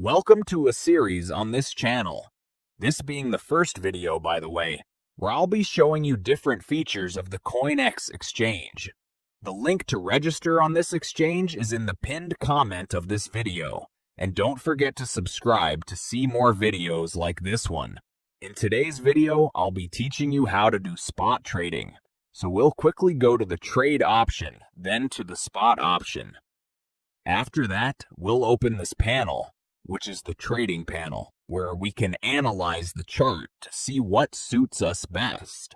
Welcome to a series on this channel. This being the first video, by the way, where I'll be showing you different features of the CoinEx exchange. The link to register on this exchange is in the pinned comment of this video, and don't forget to subscribe to see more videos like this one. In today's video, I'll be teaching you how to do spot trading. So we'll quickly go to the trade option, then to the spot option. After that, we'll open this panel, which is the trading panel, where we can analyze the chart to see what suits us best.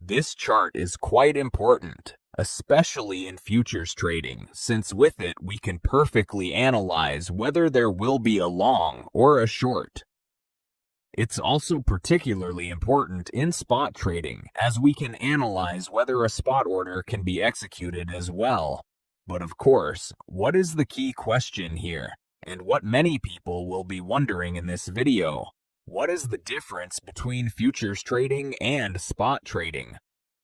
This chart is quite important, especially in futures trading, since with it we can perfectly analyze whether there will be a long or a short. It's also particularly important in spot trading, as we can analyze whether a spot order can be executed as well. But of course, what is the key question here? And what many people will be wondering in this video, what is the difference between futures trading and spot trading?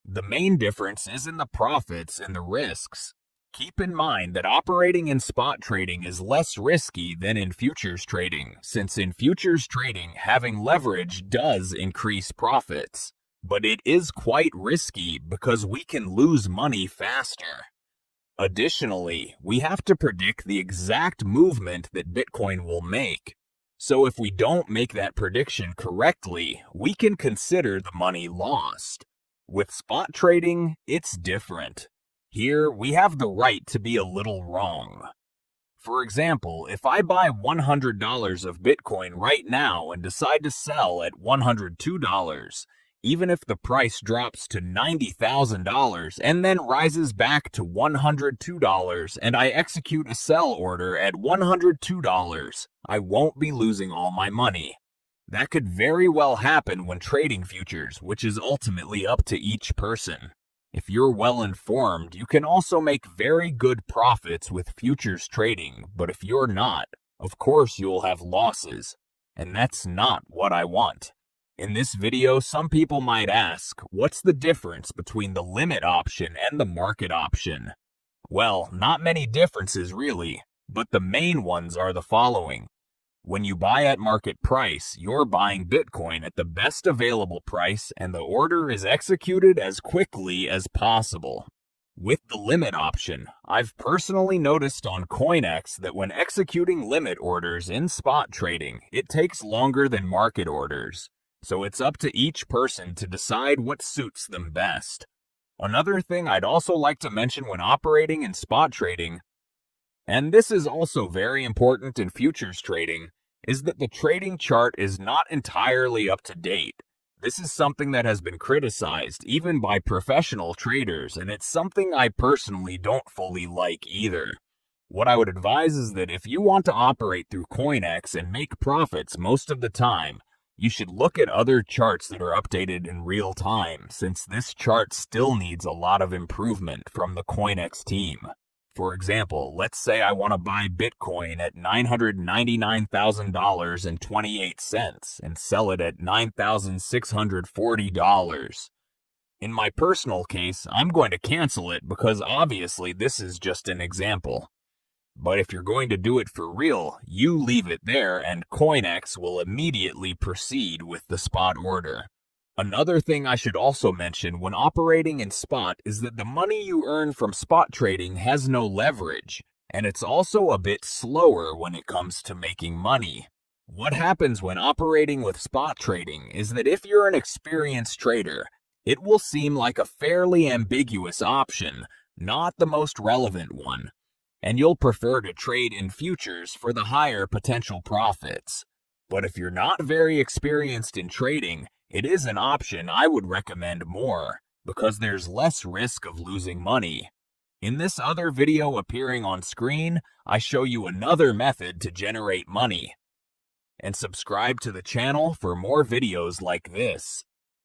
The main difference is in the profits and the risks. Keep in mind that operating in spot trading is less risky than in futures trading, since in futures trading, having leverage does increase profits. But it is quite risky because we can lose money faster. Additionally, we have to predict the exact movement that Bitcoin will make. So if we don't make that prediction correctly, we can consider the money lost. With spot trading, it's different. Here, we have the right to be a little wrong. For example, if I buy $100 of Bitcoin right now and decide to sell at $102, even if the price drops to $90,000 and then rises back to $102 and I execute a sell order at $102, I won't be losing all my money. That could very well happen when trading futures, which is ultimately up to each person. If you're well informed, you can also make very good profits with futures trading, but if you're not, of course you'll have losses, and that's not what I want. In this video, some people might ask, what's the difference between the limit option and the market option? Well, not many differences really, but the main ones are the following. When you buy at market price, you're buying Bitcoin at the best available price and the order is executed as quickly as possible. With the limit option, I've personally noticed on CoinEx that when executing limit orders in spot trading, it takes longer than market orders. So it's up to each person to decide what suits them best. Another thing I'd also like to mention when operating in spot trading, and this is also very important in futures trading, is that the trading chart is not entirely up to date. This is something that has been criticized even by professional traders, and it's something I personally don't fully like either. What I would advise is that if you want to operate through CoinEx and make profits most of the time, you should look at other charts that are updated in real time, since this chart still needs a lot of improvement from the CoinEx team. For example, let's say I want to buy Bitcoin at $999,000.28 and sell it at $9,640. In my personal case, I'm going to cancel it because obviously this is just an example. But if you're going to do it for real, you leave it there and CoinEx will immediately proceed with the spot order. Another thing I should also mention when operating in spot is that the money you earn from spot trading has no leverage, and it's also a bit slower when it comes to making money. What happens when operating with spot trading is that if you're an experienced trader, it will seem like a fairly ambiguous option, not the most relevant one, and you'll prefer to trade in futures for the higher potential profits. But if you're not very experienced in trading, it is an option I would recommend more, because there's less risk of losing money. In this other video appearing on screen, I show you another method to generate money. And subscribe to the channel for more videos like this.